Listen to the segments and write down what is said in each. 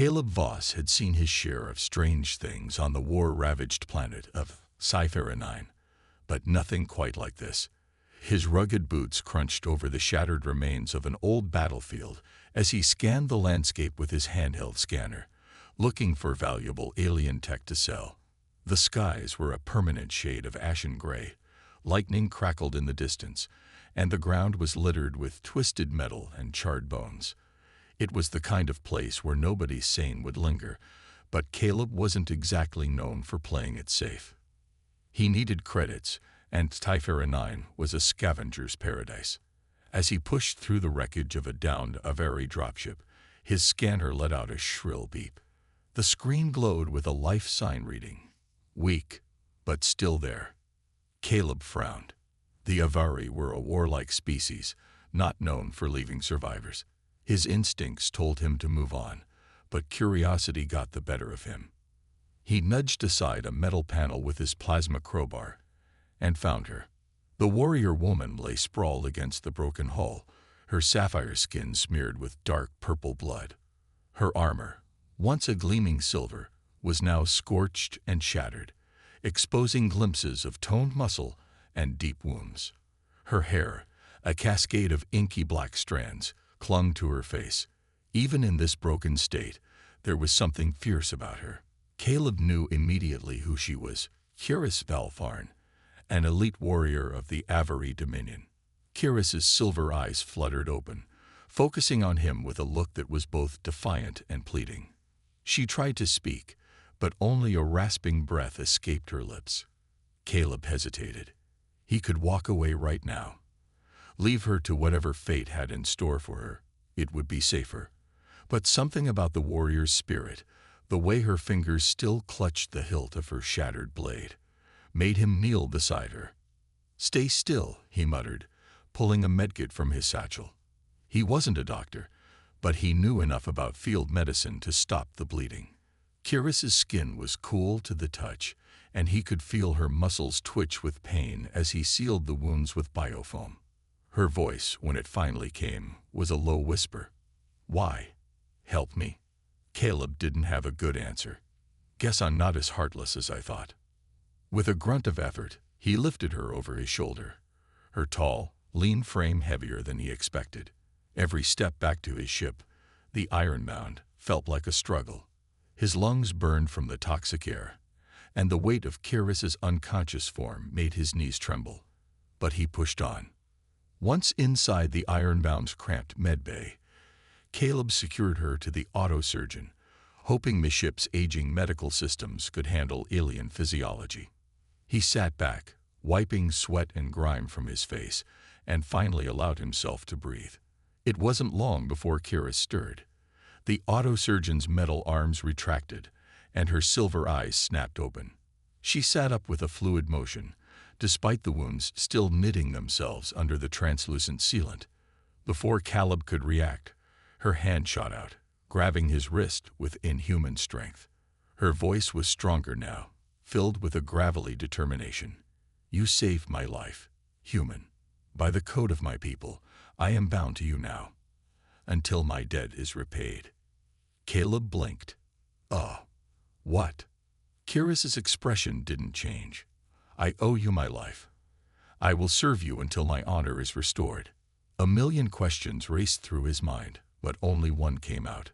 Caleb Voss had seen his share of strange things on the war-ravaged planet of Sci Fi, but nothing quite like this. His rugged boots crunched over the shattered remains of an old battlefield as he scanned the landscape with his handheld scanner, looking for valuable alien tech to sell. The skies were a permanent shade of ashen gray, lightning crackled in the distance, and the ground was littered with twisted metal and charred bones. It was the kind of place where nobody sane would linger, but Caleb wasn't exactly known for playing it safe. He needed credits, and Sci Fi was a scavenger's paradise. As he pushed through the wreckage of a downed Avari dropship, his scanner let out a shrill beep. The screen glowed with a life sign reading. Weak, but still there. Caleb frowned. The Avari were a warlike species, not known for leaving survivors. His instincts told him to move on, but curiosity got the better of him. He nudged aside a metal panel with his plasma crowbar and found her. The warrior woman lay sprawled against the broken hull, her sapphire skin smeared with dark purple blood. Her armor, once a gleaming silver, was now scorched and shattered, exposing glimpses of toned muscle and deep wounds. Her hair, a cascade of inky black strands, clung to her face. Even in this broken state, there was something fierce about her. Caleb knew immediately who she was: Kiris Valfarn, an elite warrior of the Avari Dominion. Kiris's silver eyes fluttered open, focusing on him with a look that was both defiant and pleading. She tried to speak, but only a rasping breath escaped her lips. Caleb hesitated. He could walk away right now. Leave her to whatever fate had in store for her. It would be safer. But something about the warrior's spirit, the way her fingers still clutched the hilt of her shattered blade, made him kneel beside her. "Stay still," he muttered, pulling a medkit from his satchel. He wasn't a doctor, but he knew enough about field medicine to stop the bleeding. Kiris's skin was cool to the touch, and he could feel her muscles twitch with pain as he sealed the wounds with biofoam. Her voice, when it finally came, was a low whisper. "Why? Help me?" Caleb didn't have a good answer. "Guess I'm not as heartless as I thought." With a grunt of effort, he lifted her over his shoulder, her tall, lean frame heavier than he expected. Every step back to his ship, the Ironbound, felt like a struggle. His lungs burned from the toxic air, and the weight of Kiris's unconscious form made his knees tremble. But he pushed on. Once inside the Ironbound's cramped medbay, Caleb secured her to the autosurgeon, hoping the ship's aging medical systems could handle alien physiology. He sat back, wiping sweat and grime from his face, and finally allowed himself to breathe. It wasn't long before Kiris stirred. The autosurgeon's metal arms retracted, and her silver eyes snapped open. She sat up with a fluid motion, despite the wounds still knitting themselves under the translucent sealant. Before Caleb could react, her hand shot out, grabbing his wrist with inhuman strength. Her voice was stronger now, filled with a gravelly determination. "You saved my life, human. By the code of my people, I am bound to you now, until my debt is repaid." Caleb blinked. What?" Kiris's expression didn't change. "I owe you my life. I will serve you until my honor is restored." A million questions raced through his mind, but only one came out.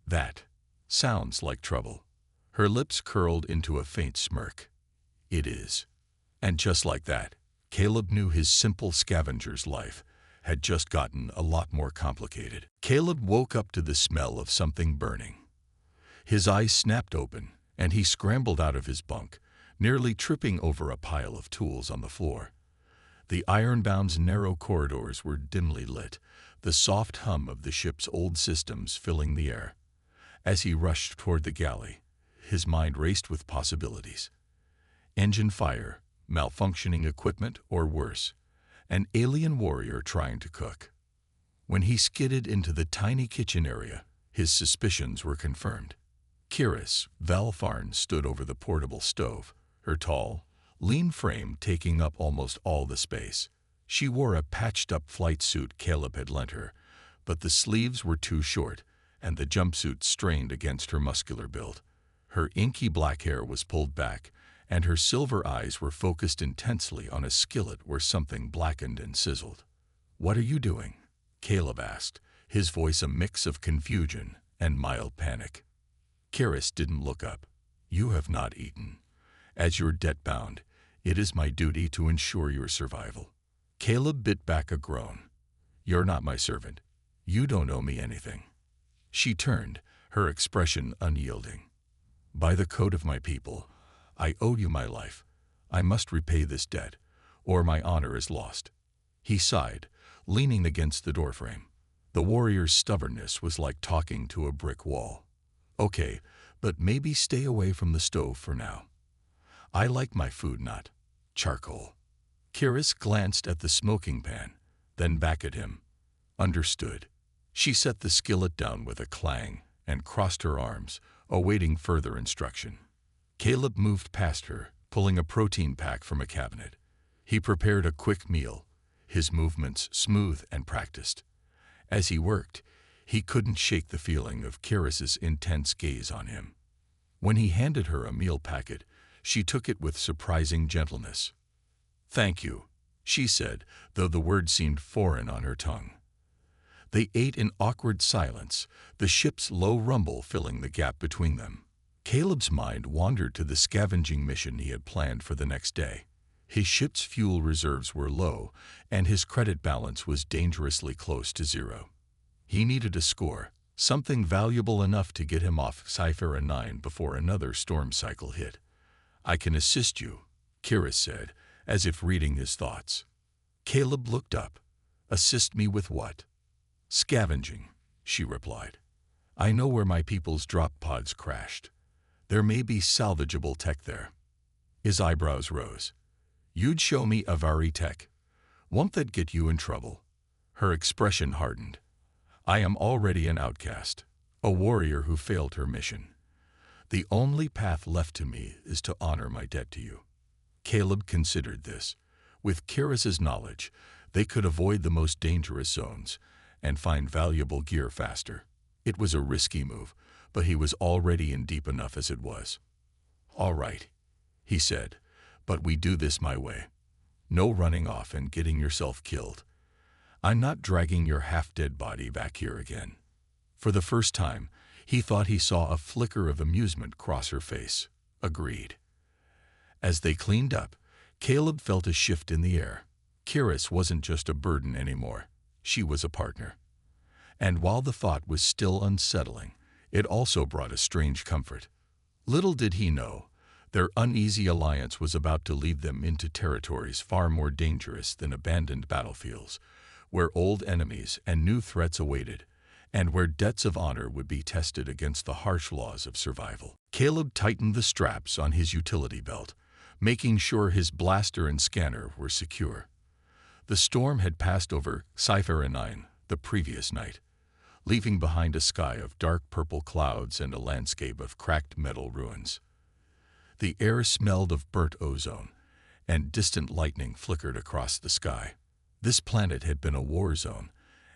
"That sounds like trouble." Her lips curled into a faint smirk. "It is." And just like that, Caleb knew his simple scavenger's life had just gotten a lot more complicated. Caleb woke up to the smell of something burning. His eyes snapped open, and he scrambled out of his bunk, nearly tripping over a pile of tools on the floor. The Ironbound's narrow corridors were dimly lit, the soft hum of the ship's old systems filling the air. As he rushed toward the galley, his mind raced with possibilities. Engine fire, malfunctioning equipment, or worse, an alien warrior trying to cook. When he skidded into the tiny kitchen area, his suspicions were confirmed. Kiris Valfarn stood over the portable stove, her tall, lean frame taking up almost all the space. She wore a patched-up flight suit Caleb had lent her, but the sleeves were too short, and the jumpsuit strained against her muscular build. Her inky black hair was pulled back, and her silver eyes were focused intensely on a skillet where something blackened and sizzled. "What are you doing?" Caleb asked, his voice a mix of confusion and mild panic. Karis didn't look up. "You have not eaten. As your debt-bound, it is my duty to ensure your survival." Caleb bit back a groan. "You're not my servant. You don't owe me anything." She turned, her expression unyielding. "By the code of my people, I owe you my life. I must repay this debt, or my honor is lost." He sighed, leaning against the doorframe. The warrior's stubbornness was like talking to a brick wall. "Okay, but maybe stay away from the stove for now. I like my food not charcoal." Karis glanced at the smoking pan, then back at him. "Understood." She set the skillet down with a clang and crossed her arms, awaiting further instruction. Caleb moved past her, pulling a protein pack from a cabinet. He prepared a quick meal, his movements smooth and practiced. As he worked, he couldn't shake the feeling of Karis's intense gaze on him. When he handed her a meal packet, she took it with surprising gentleness. "Thank you," she said, though the word seemed foreign on her tongue. They ate in awkward silence, the ship's low rumble filling the gap between them. Caleb's mind wandered to the scavenging mission he had planned for the next day. His ship's fuel reserves were low, and his credit balance was dangerously close to zero. He needed a score, something valuable enough to get him off Sci Fi 9 before another storm cycle hit. "I can assist you," Karis said, as if reading his thoughts. Caleb looked up. "Assist me with what?" "Scavenging," she replied. "I know where my people's drop pods crashed. There may be salvageable tech there." His eyebrows rose. "You'd show me Avari tech. Won't that get you in trouble?" Her expression hardened. "I am already an outcast, a warrior who failed her mission. The only path left to me is to honor my debt to you." Caleb considered this. With Karis's knowledge, they could avoid the most dangerous zones and find valuable gear faster. It was a risky move, but he was already in deep enough as it was. "All right," he said, "but we do this my way. No running off and getting yourself killed. I'm not dragging your half-dead body back here again." For the first time, he thought he saw a flicker of amusement cross her face. "Agreed." As they cleaned up, Caleb felt a shift in the air. Karis wasn't just a burden anymore. She was a partner. And while the thought was still unsettling, it also brought a strange comfort. Little did he know, their uneasy alliance was about to lead them into territories far more dangerous than abandoned battlefields, where old enemies and new threats awaited, and where debts of honor would be tested against the harsh laws of survival. Caleb tightened the straps on his utility belt, making sure his blaster and scanner were secure. The storm had passed over Sci Fi 9 the previous night, leaving behind a sky of dark purple clouds and a landscape of cracked metal ruins. The air smelled of burnt ozone, and distant lightning flickered across the sky. This planet had been a war zone,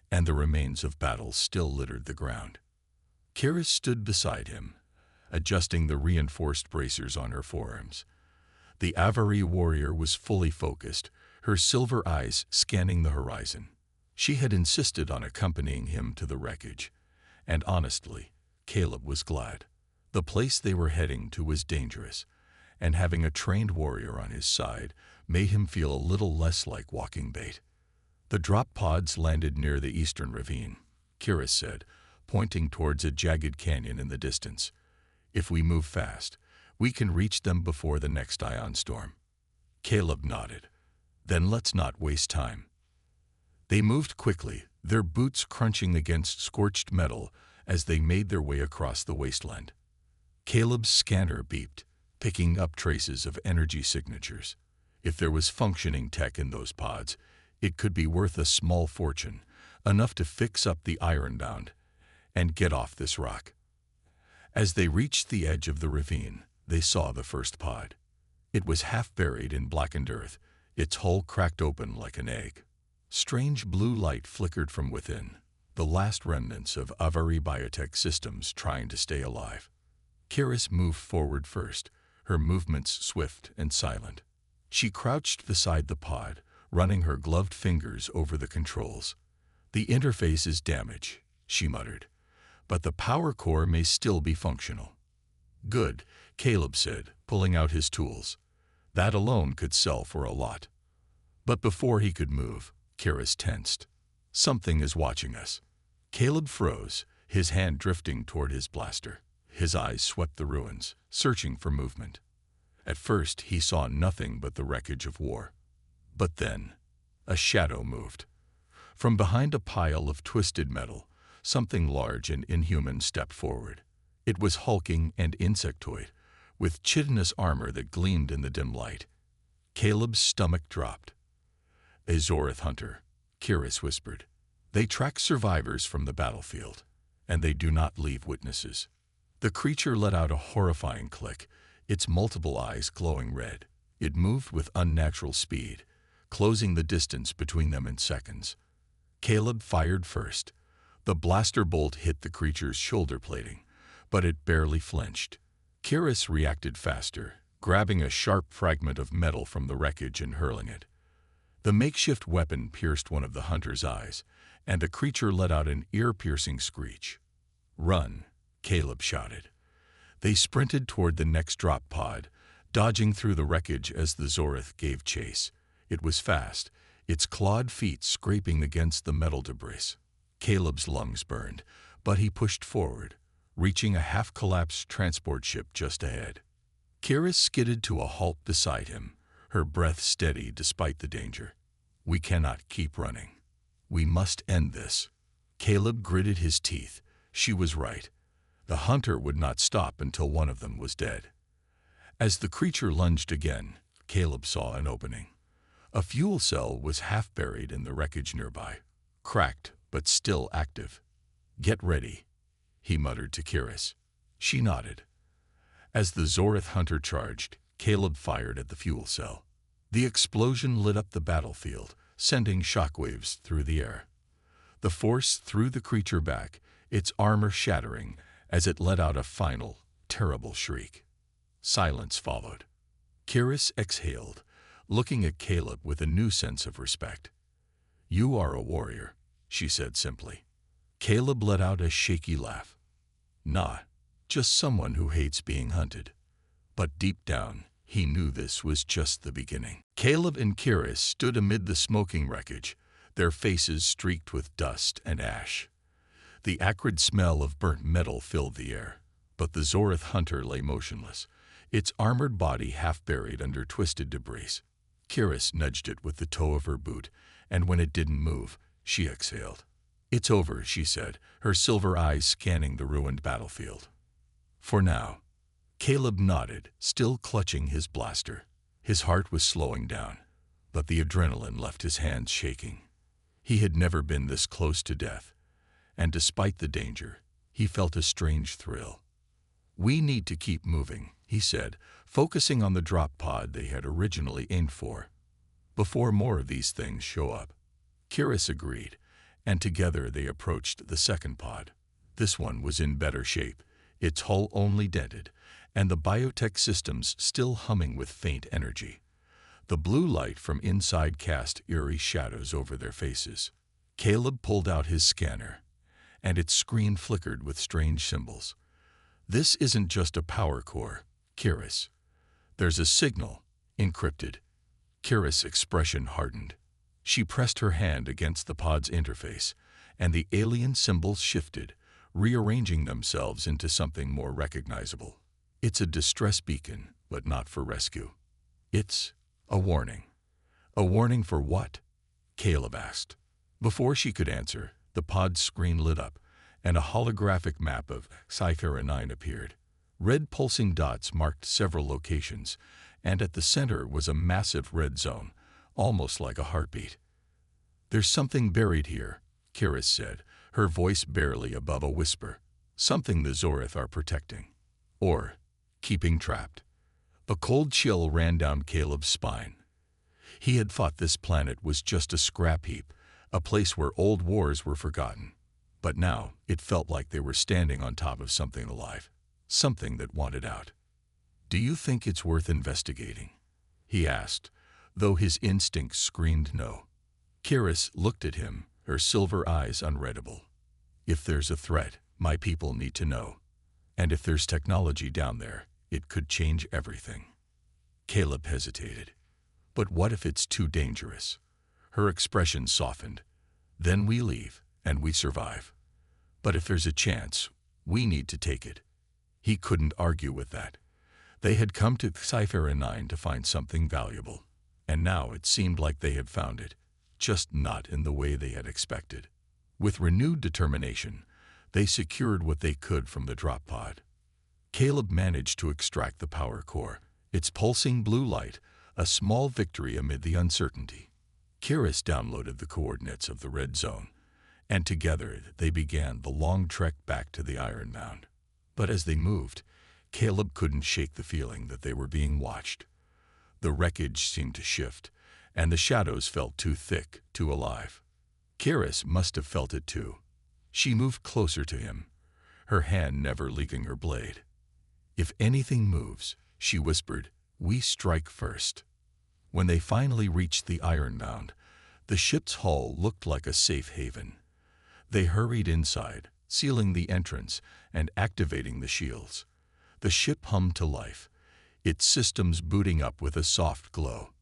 and the remains of battles still littered the ground. Karis stood beside him, adjusting the reinforced bracers on her forearms. The Avari warrior was fully focused, her silver eyes scanning the horizon. She had insisted on accompanying him to the wreckage, and honestly, Caleb was glad. The place they were heading to was dangerous, and having a trained warrior on his side made him feel a little less like walking bait. The drop pods landed near the eastern ravine, Karis said, pointing towards a jagged canyon in the distance. "If we move fast, we can reach them before the next ion storm." Caleb nodded. "Then let's not waste time." They moved quickly, their boots crunching against scorched metal as they made their way across the wasteland. Caleb's scanner beeped, picking up traces of energy signatures. If there was functioning tech in those pods, it could be worth a small fortune, enough to fix up the Ironbound and get off this rock. As they reached the edge of the ravine, they saw the first pod. It was half buried in blackened earth, its hull cracked open like an egg. Strange blue light flickered from within, the last remnants of Avari biotech systems trying to stay alive. Kiris moved forward first, her movements swift and silent. She crouched beside the pod, running her gloved fingers over the controls. "The interface is damaged," she muttered, "but the power core may still be functional." "Good," Caleb said, pulling out his tools. "That alone could sell for a lot." But before he could move, Kiris tensed. "Something is watching us." Caleb froze, his hand drifting toward his blaster. His eyes swept the ruins, searching for movement. At first, he saw nothing but the wreckage of war. But then, a shadow moved. From behind a pile of twisted metal, something large and inhuman stepped forward. It was hulking and insectoid, with chitinous armor that gleamed in the dim light. Caleb's stomach dropped. "A Zorith hunter," Kiris whispered. "They track survivors from the battlefield, and they do not leave witnesses." The creature let out a horrifying click, its multiple eyes glowing red. It moved with unnatural speed, closing the distance between them in seconds. Caleb fired first. The blaster bolt hit the creature's shoulder plating, but it barely flinched. Kiris reacted faster, grabbing a sharp fragment of metal from the wreckage and hurling it. The makeshift weapon pierced one of the hunter's eyes, and the creature let out an ear-piercing screech. "Run!" Caleb shouted. They sprinted toward the next drop pod, dodging through the wreckage as the Zorith gave chase. It was fast, its clawed feet scraping against the metal debris. Caleb's lungs burned, but he pushed forward, reaching a half-collapsed transport ship just ahead. Kiris skidded to a halt beside him, her breath steady despite the danger. "We cannot keep running. We must end this." Caleb gritted his teeth. She was right. The hunter would not stop until one of them was dead. As the creature lunged again, Caleb saw an opening. A fuel cell was half buried in the wreckage nearby, cracked but still active. "Get ready," he muttered to Kiris. She nodded. As the Zorith hunter charged, Caleb fired at the fuel cell. The explosion lit up the battlefield, sending shockwaves through the air. The force threw the creature back, its armor shattering as it let out a final, terrible shriek. Silence followed. Kiris exhaled, looking at Caleb with a new sense of respect. "You are a warrior," she said simply. Caleb let out a shaky laugh. "Nah, just someone who hates being hunted." But deep down, he knew this was just the beginning. Caleb and Kiris stood amid the smoking wreckage, their faces streaked with dust and ash. The acrid smell of burnt metal filled the air, but the Zorith hunter lay motionless, its armored body half buried under twisted debris. Kiris nudged it with the toe of her boot, and when it didn't move, she exhaled. "It's over," she said, her silver eyes scanning the ruined battlefield. "For now." Caleb nodded, still clutching his blaster. His heart was slowing down, but the adrenaline left his hands shaking. He had never been this close to death, and despite the danger, he felt a strange thrill. "We need to keep moving," he said, focusing on the drop pod they had originally aimed for, "before more of these things show up." Kiris agreed, and together they approached the second pod. This one was in better shape, its hull only dented, and the biotech systems still humming with faint energy. The blue light from inside cast eerie shadows over their faces. Caleb pulled out his scanner, and its screen flickered with strange symbols. "This isn't just a power core, Kiris. There's a signal, encrypted." Kiris' expression hardened. She pressed her hand against the pod's interface, and the alien symbols shifted, rearranging themselves into something more recognizable. "It's a distress beacon, but not for rescue. It's a warning." "A warning for what?" Caleb asked. Before she could answer, the pod's screen lit up, and a holographic map of Sci Fi 9 appeared. Red pulsing dots marked several locations, and at the center was a massive red zone, almost like a heartbeat. "There's something buried here," Kiris said, her voice barely above a whisper. "Something the Zorith are protecting. Or keeping trapped." A cold chill ran down Caleb's spine. He had thought this planet was just a scrap heap, a place where old wars were forgotten. But now it felt like they were standing on top of something alive, something that wanted out. "Do you think it's worth investigating?" he asked, though his instincts screamed no. Kiris looked at him, her silver eyes unreadable. "If there's a threat, my people need to know. And if there's technology down there, it could change everything." Caleb hesitated. "But what if it's too dangerous?" Her expression softened. "Then we leave, and we survive. But if there's a chance, we need to take it." He couldn't argue with that. They had come to Sci Fi 9 to find something valuable, and now it seemed like they had found it, just not in the way they had expected. With renewed determination, they secured what they could from the drop pod. Caleb managed to extract the power core, its pulsing blue light, a small victory amid the uncertainty. Kiris downloaded the coordinates of the red zone, and together they began the long trek back to the Iron Mound. But as they moved, Caleb couldn't shake the feeling that they were being watched. The wreckage seemed to shift, and the shadows felt too thick, too alive. Kiris must have felt it too. She moved closer to him, her hand never leaving her blade. "If anything moves," she whispered, "we strike first." When they finally reached the Iron Mound, the ship's hull looked like a safe haven. They hurried inside, sealing the entrance and activating the shields. The ship hummed to life, its systems booting up with a soft glow.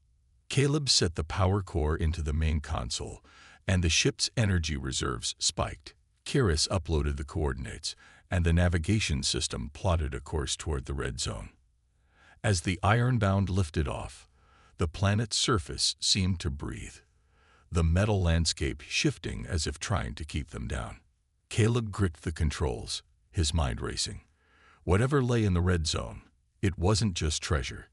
Caleb set the power core into the main console, and the ship's energy reserves spiked. Kiris uploaded the coordinates, and the navigation system plotted a course toward the red zone. As the Ironbound lifted off, the planet's surface seemed to breathe, the metal landscape shifting as if trying to keep them down. Caleb gripped the controls, his mind racing. Whatever lay in the red zone, it wasn't just treasure.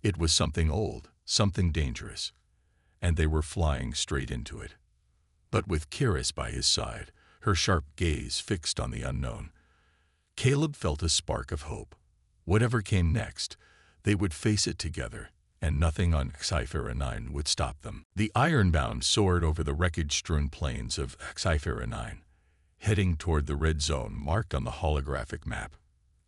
It was something old, something dangerous, and they were flying straight into it. But with Kiris by his side, her sharp gaze fixed on the unknown, Caleb felt a spark of hope. Whatever came next, they would face it together, and nothing on Sci Fi 9 would stop them. The Ironbound soared over the wreckage-strewn plains of Sci Fi 9, heading toward the red zone marked on the holographic map.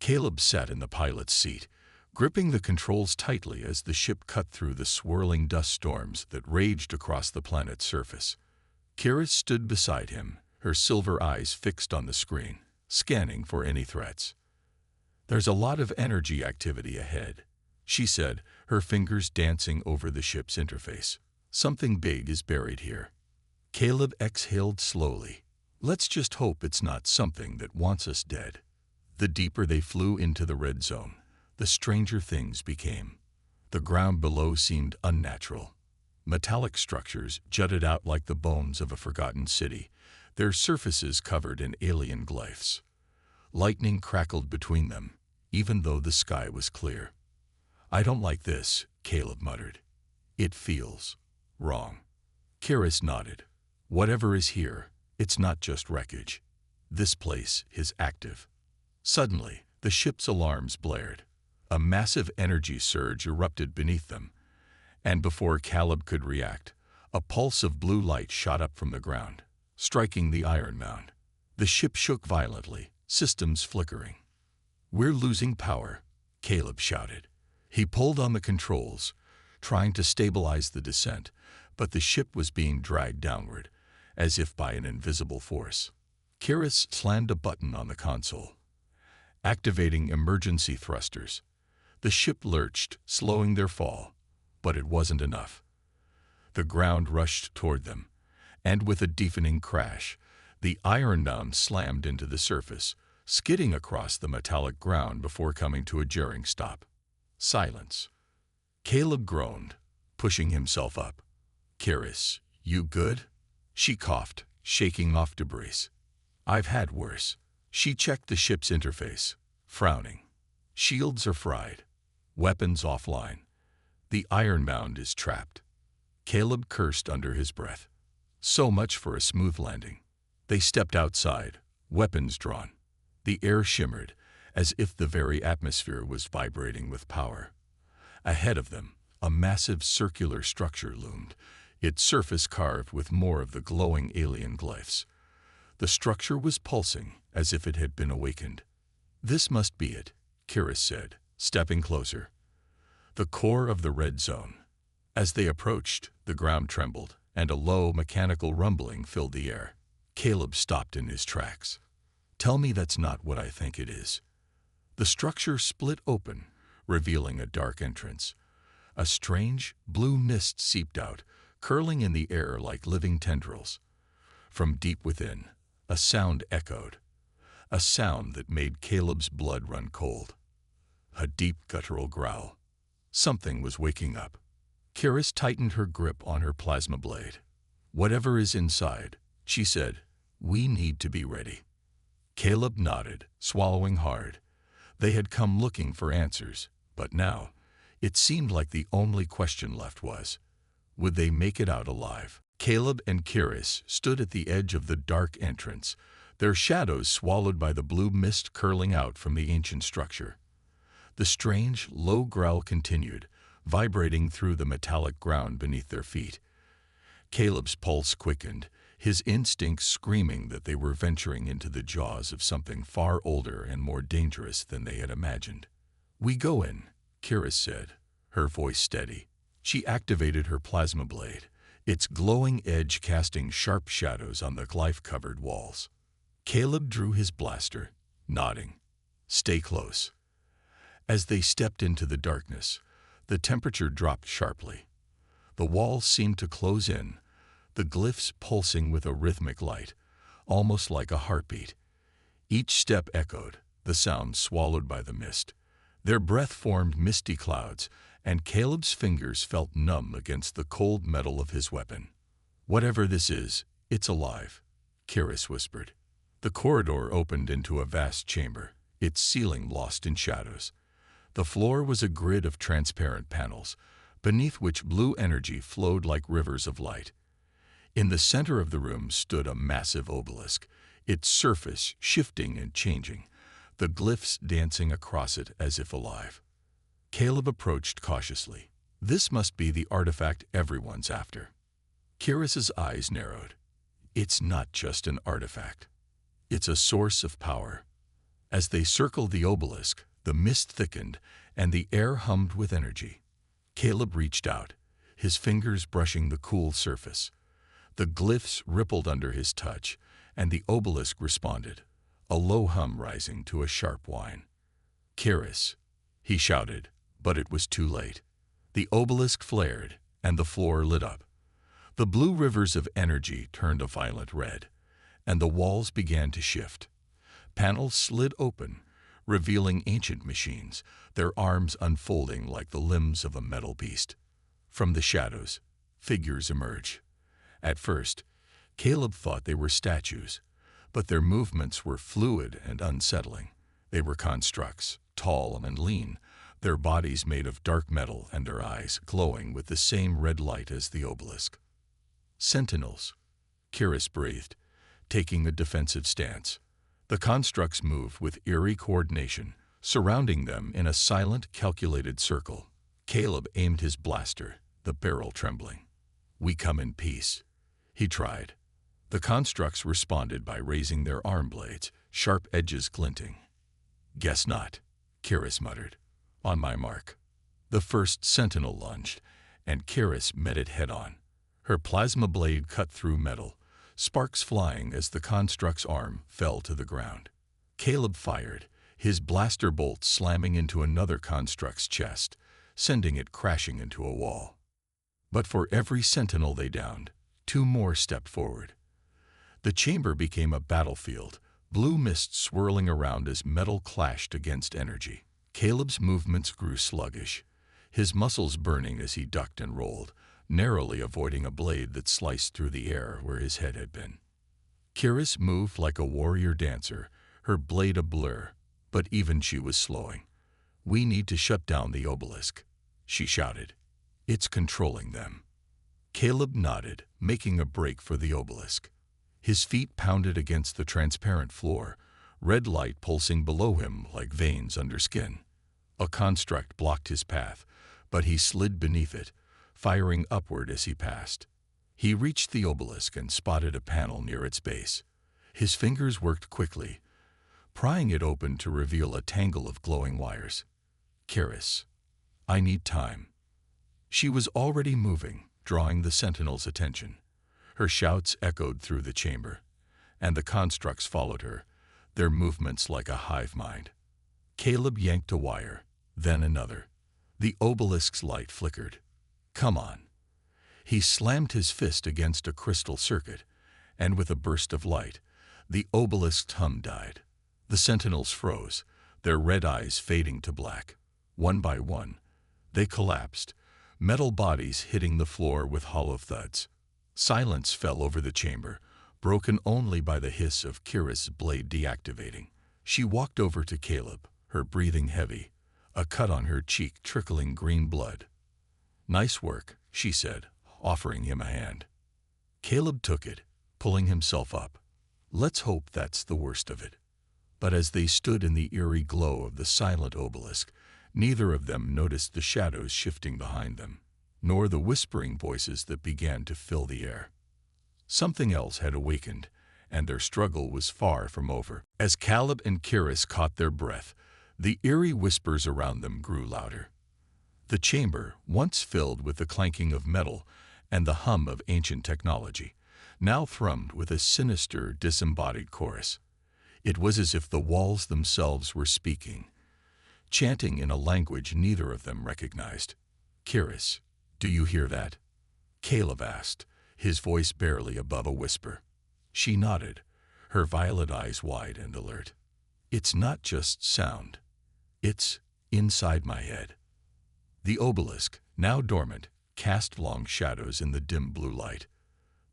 Caleb sat in the pilot's seat, gripping the controls tightly as the ship cut through the swirling dust storms that raged across the planet's surface. Kiris stood beside him, her silver eyes fixed on the screen, scanning for any threats. "There's a lot of energy activity ahead," she said, her fingers dancing over the ship's interface. "Something big is buried here." Caleb exhaled slowly. "Let's just hope it's not something that wants us dead." The deeper they flew into the red zone, the stranger things became. The ground below seemed unnatural. Metallic structures jutted out like the bones of a forgotten city, their surfaces covered in alien glyphs. Lightning crackled between them, even though the sky was clear. "I don't like this," Caleb muttered. "It feels wrong." Kiris nodded. "Whatever is here, it's not just wreckage. This place is active." Suddenly, the ship's alarms blared. A massive energy surge erupted beneath them, and before Caleb could react, a pulse of blue light shot up from the ground, striking the Iron Mound. The ship shook violently, systems flickering. "We're losing power," Caleb shouted. He pulled on the controls, trying to stabilize the descent, but the ship was being dragged downward, as if by an invisible force. Kiris slammed a button on the console, activating emergency thrusters. The ship lurched, slowing their fall, but it wasn't enough. The ground rushed toward them, and with a deafening crash, the Ironbound slammed into the surface, skidding across the metallic ground before coming to a jarring stop. Silence. Caleb groaned, pushing himself up. "Kiris, you good?" She coughed, shaking off debris. "I've had worse." She checked the ship's interface, frowning. "Shields are fried. Weapons offline. The Ironbound is trapped." Caleb cursed under his breath. So much for a smooth landing. They stepped outside, weapons drawn. The air shimmered, as if the very atmosphere was vibrating with power. Ahead of them, a massive circular structure loomed, its surface carved with more of the glowing alien glyphs. The structure was pulsing, as if it had been awakened. "This must be it," Kiris said, stepping closer. "The core of the red zone." As they approached, the ground trembled, and a low, mechanical rumbling filled the air. Caleb stopped in his tracks. "Tell me that's not what I think it is." The structure split open, revealing a dark entrance. A strange, blue mist seeped out, curling in the air like living tendrils. From deep within, a sound echoed, a sound that made Caleb's blood run cold. A deep guttural growl. Something was waking up. Kiris tightened her grip on her plasma blade. "Whatever is inside," she said, "we need to be ready." Caleb nodded, swallowing hard. They had come looking for answers, but now, it seemed like the only question left was, would they make it out alive? Caleb and Kiris stood at the edge of the dark entrance, their shadows swallowed by the blue mist curling out from the ancient structure. The strange, low growl continued, vibrating through the metallic ground beneath their feet. Caleb's pulse quickened, his instincts screaming that they were venturing into the jaws of something far older and more dangerous than they had imagined. "We go in," Kiris said, her voice steady. She activated her plasma blade, its glowing edge casting sharp shadows on the glyph-covered walls. Caleb drew his blaster, nodding. "Stay close." As they stepped into the darkness, the temperature dropped sharply. The walls seemed to close in, the glyphs pulsing with a rhythmic light, almost like a heartbeat. Each step echoed, the sound swallowed by the mist. Their breath formed misty clouds, and Caleb's fingers felt numb against the cold metal of his weapon. "Whatever this is, it's alive," Kiris whispered. The corridor opened into a vast chamber, its ceiling lost in shadows. The floor was a grid of transparent panels, beneath which blue energy flowed like rivers of light. In the center of the room stood a massive obelisk, its surface shifting and changing, the glyphs dancing across it as if alive. Caleb approached cautiously. "This must be the artifact everyone's after." Kiris's eyes narrowed. "It's not just an artifact. It's a source of power." As they circled the obelisk, the mist thickened, and the air hummed with energy. Caleb reached out, his fingers brushing the cool surface. The glyphs rippled under his touch, and the obelisk responded, a low hum rising to a sharp whine. "Kiris," he shouted, but it was too late. The obelisk flared, and the floor lit up. The blue rivers of energy turned a violent red, and the walls began to shift. Panels slid open, revealing ancient machines, their arms unfolding like the limbs of a metal beast. From the shadows, figures emerged. At first, Caleb thought they were statues, but their movements were fluid and unsettling. They were constructs, tall and lean, their bodies made of dark metal and their eyes glowing with the same red light as the obelisk. "Sentinels," Kiris breathed, taking a defensive stance. The constructs moved with eerie coordination, surrounding them in a silent, calculated circle. Caleb aimed his blaster, the barrel trembling. "We come in peace," he tried. The constructs responded by raising their arm blades, sharp edges glinting. "Guess not," Kiris muttered. "On my mark." The first sentinel lunged, and Kiris met it head-on. Her plasma blade cut through metal, sparks flying as the construct's arm fell to the ground. Caleb fired, his blaster bolt slamming into another construct's chest, sending it crashing into a wall. But for every sentinel they downed, two more stepped forward. The chamber became a battlefield, blue mist swirling around as metal clashed against energy. Caleb's movements grew sluggish, his muscles burning as he ducked and rolled, narrowly avoiding a blade that sliced through the air where his head had been. Kiris moved like a warrior dancer, her blade a blur, but even she was slowing. "We need to shut down the obelisk," she shouted. "It's controlling them." Caleb nodded, making a break for the obelisk. His feet pounded against the transparent floor, red light pulsing below him like veins under skin. A construct blocked his path, but he slid beneath it, firing upward as he passed. He reached the obelisk and spotted a panel near its base. His fingers worked quickly, prying it open to reveal a tangle of glowing wires. "Karis, I need time." She was already moving, drawing the sentinel's attention. Her shouts echoed through the chamber, and the constructs followed her, their movements like a hive mind. Caleb yanked a wire, then another. The obelisk's light flickered. "Come on." He slammed his fist against a crystal circuit, and with a burst of light, the obelisk's hum died. The sentinels froze, their red eyes fading to black. One by one, they collapsed, metal bodies hitting the floor with hollow thuds. Silence fell over the chamber, broken only by the hiss of Kira's blade deactivating. She walked over to Caleb, her breathing heavy, a cut on her cheek trickling green blood. "Nice work," she said, offering him a hand. Caleb took it, pulling himself up. "Let's hope that's the worst of it." But as they stood in the eerie glow of the silent obelisk, neither of them noticed the shadows shifting behind them, nor the whispering voices that began to fill the air. Something else had awakened, and their struggle was far from over. As Caleb and Kiris caught their breath, the eerie whispers around them grew louder. The chamber, once filled with the clanking of metal and the hum of ancient technology, now thrummed with a sinister, disembodied chorus. It was as if the walls themselves were speaking, chanting in a language neither of them recognized. "Kiris, do you hear that?" Caleb asked, his voice barely above a whisper. She nodded, her violet eyes wide and alert. "It's not just sound. It's inside my head." The obelisk, now dormant, cast long shadows in the dim blue light.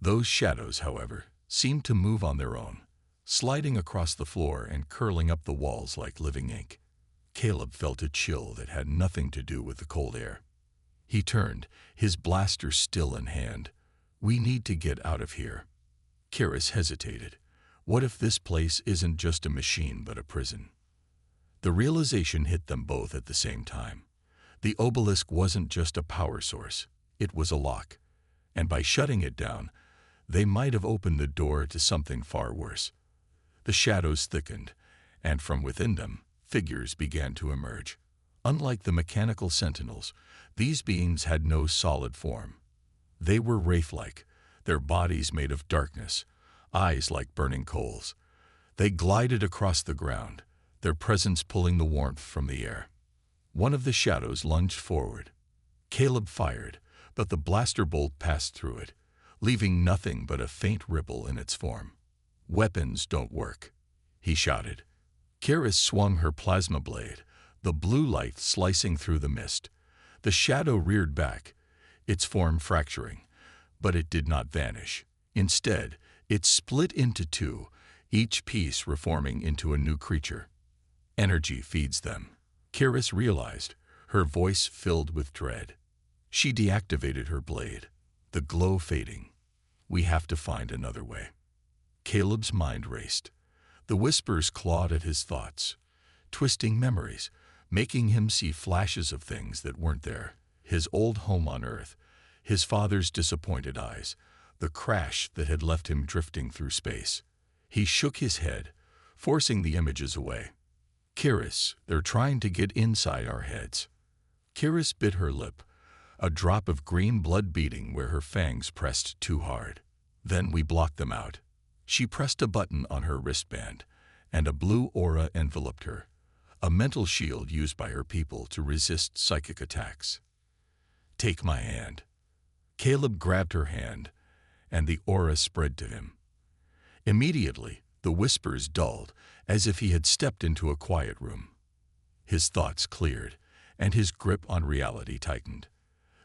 Those shadows, however, seemed to move on their own, sliding across the floor and curling up the walls like living ink. Caleb felt a chill that had nothing to do with the cold air. He turned, his blaster still in hand. "We need to get out of here." Kiris hesitated. What if this place isn't just a machine but a prison? The realization hit them both at the same time. The obelisk wasn't just a power source, it was a lock. And by shutting it down, they might have opened the door to something far worse. The shadows thickened, and from within them, figures began to emerge. Unlike the mechanical sentinels, these beings had no solid form. They were wraith-like, their bodies made of darkness, eyes like burning coals. They glided across the ground, their presence pulling the warmth from the air. One of the shadows lunged forward. Caleb fired, but the blaster bolt passed through it, leaving nothing but a faint ripple in its form. "Weapons don't work," he shouted. Kiris swung her plasma blade, the blue light slicing through the mist. The shadow reared back, its form fracturing, but it did not vanish. Instead, it split into two, each piece reforming into a new creature. "Energy feeds them," Kiris realized, her voice filled with dread. She deactivated her blade, the glow fading. "We have to find another way." Caleb's mind raced. The whispers clawed at his thoughts, twisting memories, making him see flashes of things that weren't there. His old home on Earth, his father's disappointed eyes, the crash that had left him drifting through space. He shook his head, forcing the images away. "Kiris, they're trying to get inside our heads." Kiris bit her lip, a drop of green blood beating where her fangs pressed too hard. "Then we blocked them out." She pressed a button on her wristband, and a blue aura enveloped her, a mental shield used by her people to resist psychic attacks. "Take my hand." Caleb grabbed her hand, and the aura spread to him. Immediately, the whispers dulled, as if he had stepped into a quiet room. His thoughts cleared, and his grip on reality tightened.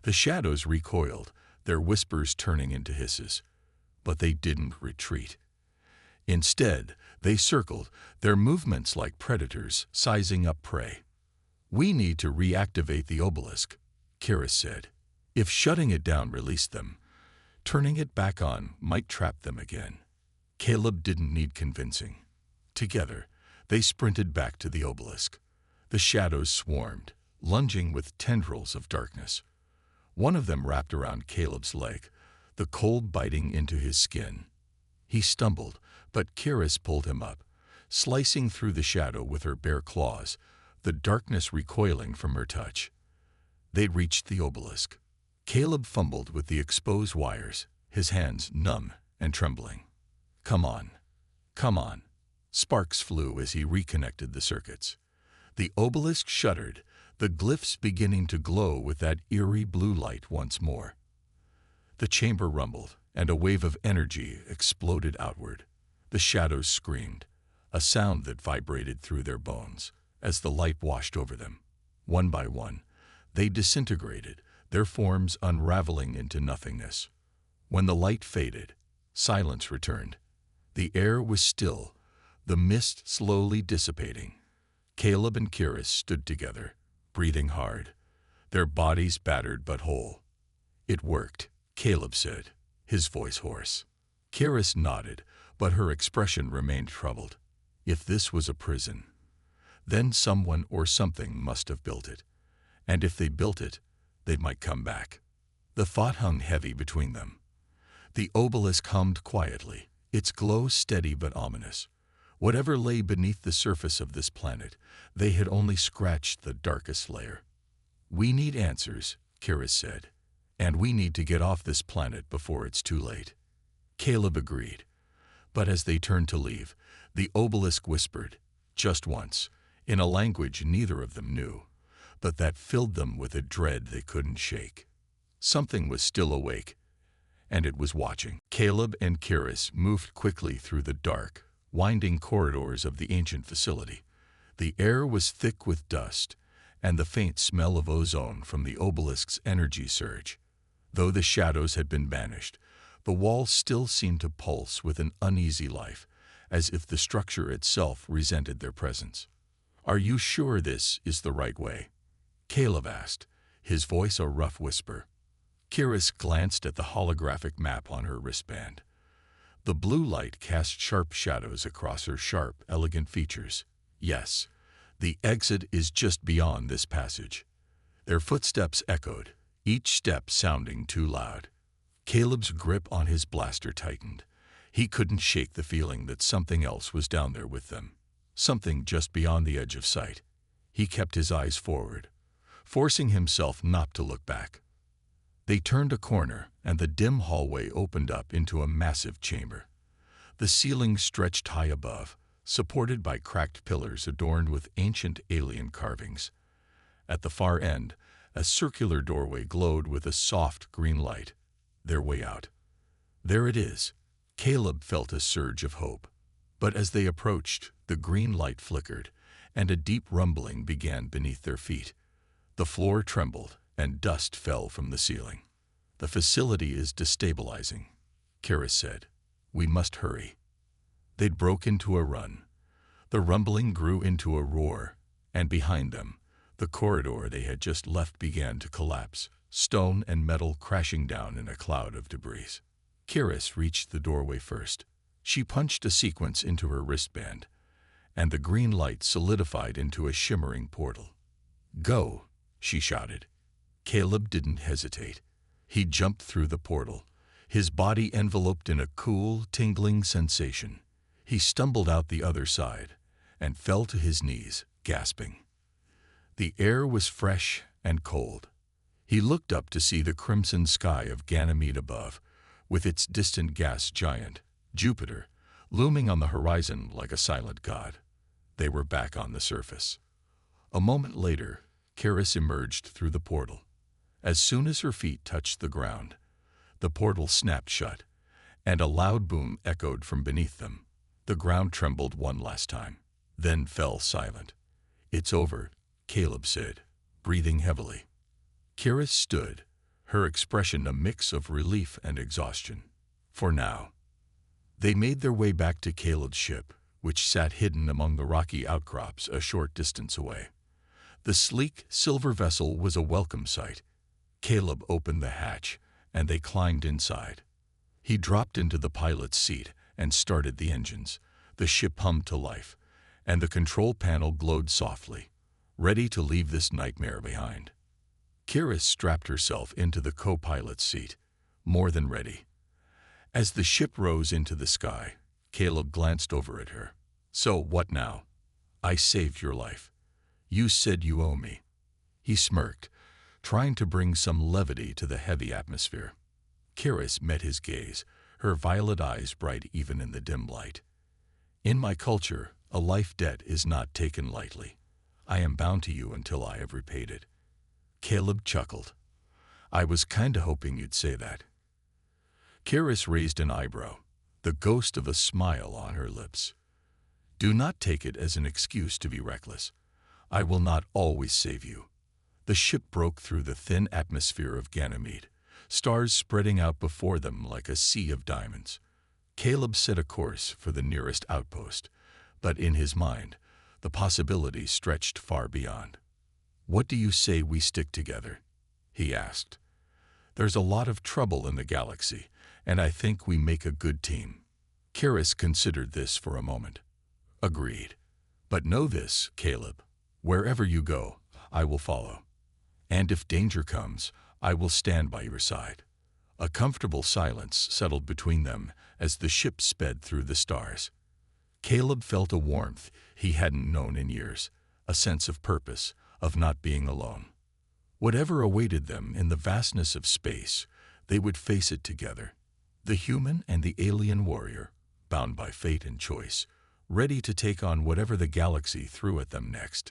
The shadows recoiled, their whispers turning into hisses. But they didn't retreat. Instead, they circled, their movements like predators sizing up prey. "We need to reactivate the obelisk," Kiris said. "If shutting it down released them, turning it back on might trap them again." Caleb didn't need convincing. Together, they sprinted back to the obelisk. The shadows swarmed, lunging with tendrils of darkness. One of them wrapped around Caleb's leg, the cold biting into his skin. He stumbled, but Kiris pulled him up, slicing through the shadow with her bare claws, the darkness recoiling from her touch. They'd reached the obelisk. Caleb fumbled with the exposed wires, his hands numb and trembling. Come on. Come on. Sparks flew as he reconnected the circuits. The obelisk shuddered, the glyphs beginning to glow with that eerie blue light once more. The chamber rumbled, and a wave of energy exploded outward. The shadows screamed, a sound that vibrated through their bones as the light washed over them. One by one, they disintegrated, their forms unraveling into nothingness. When the light faded, silence returned. The air was still, the mist slowly dissipating. Caleb and Kiris stood together, breathing hard, their bodies battered but whole. It worked, Caleb said, his voice hoarse. Kiris nodded, but her expression remained troubled. If this was a prison, then someone or something must have built it. And if they built it, they might come back. The thought hung heavy between them. The obelisk hummed quietly, its glow steady but ominous. Whatever lay beneath the surface of this planet, they had only scratched the darkest layer. We need answers, Kiris said, and we need to get off this planet before it's too late. Caleb agreed. But as they turned to leave, the obelisk whispered, just once, in a language neither of them knew, but that filled them with a dread they couldn't shake. Something was still awake, and it was watching. Caleb and Kiris moved quickly through the dark, winding corridors of the ancient facility. The air was thick with dust, and the faint smell of ozone from the obelisk's energy surge. Though the shadows had been banished, the walls still seemed to pulse with an uneasy life, as if the structure itself resented their presence. Are you sure this is the right way? Caleb asked, his voice a rough whisper. Kiris glanced at the holographic map on her wristband. The blue light cast sharp shadows across her sharp, elegant features. Yes, the exit is just beyond this passage. Their footsteps echoed, each step sounding too loud. Caleb's grip on his blaster tightened. He couldn't shake the feeling that something else was down there with them, something just beyond the edge of sight. He kept his eyes forward, forcing himself not to look back. They turned a corner, and the dim hallway opened up into a massive chamber. The ceiling stretched high above, supported by cracked pillars adorned with ancient alien carvings. At the far end, a circular doorway glowed with a soft green light. Their way out. There it is. Caleb felt a surge of hope. But as they approached, the green light flickered, and a deep rumbling began beneath their feet. The floor trembled, and dust fell from the ceiling. The facility is destabilizing, Kiris said. We must hurry. They'd broke into a run. The rumbling grew into a roar, and behind them, the corridor they had just left began to collapse, stone and metal crashing down in a cloud of debris. Kiris reached the doorway first. She punched a sequence into her wristband, and the green light solidified into a shimmering portal. Go, she shouted. Caleb didn't hesitate. He jumped through the portal, his body enveloped in a cool, tingling sensation. He stumbled out the other side and fell to his knees, gasping. The air was fresh and cold. He looked up to see the crimson sky of Ganymede above, with its distant gas giant, Jupiter, looming on the horizon like a silent god. They were back on the surface. A moment later, Kiris emerged through the portal. As soon as her feet touched the ground, the portal snapped shut, and a loud boom echoed from beneath them. The ground trembled one last time, then fell silent. It's over, Caleb said, breathing heavily. Kiris stood, her expression a mix of relief and exhaustion. For now. They made their way back to Caleb's ship, which sat hidden among the rocky outcrops a short distance away. The sleek, silver vessel was a welcome sight. Caleb opened the hatch, and they climbed inside. He dropped into the pilot's seat and started the engines. The ship hummed to life, and the control panel glowed softly, ready to leave this nightmare behind. Kiris strapped herself into the co-pilot's seat, more than ready. As the ship rose into the sky, Caleb glanced over at her. "So, what now? I saved your life. You said you owe me." He smirked, trying to bring some levity to the heavy atmosphere. Kiris met his gaze, her violet eyes bright even in the dim light. "In my culture, a life debt is not taken lightly. I am bound to you until I have repaid it." Caleb chuckled. "I was kinda hoping you'd say that." Kiris raised an eyebrow, the ghost of a smile on her lips. "Do not take it as an excuse to be reckless. I will not always save you." The ship broke through the thin atmosphere of Ganymede, stars spreading out before them like a sea of diamonds. Caleb set a course for the nearest outpost, but in his mind, the possibilities stretched far beyond. "What do you say we stick together?" he asked. "There's a lot of trouble in the galaxy, and I think we make a good team." Kiris considered this for a moment. "Agreed. But know this, Caleb. Wherever you go, I will follow. And if danger comes, I will stand by your side." A comfortable silence settled between them as the ship sped through the stars. Caleb felt a warmth he hadn't known in years, a sense of purpose, of not being alone. Whatever awaited them in the vastness of space, they would face it together. The human and the alien warrior, bound by fate and choice, ready to take on whatever the galaxy threw at them next.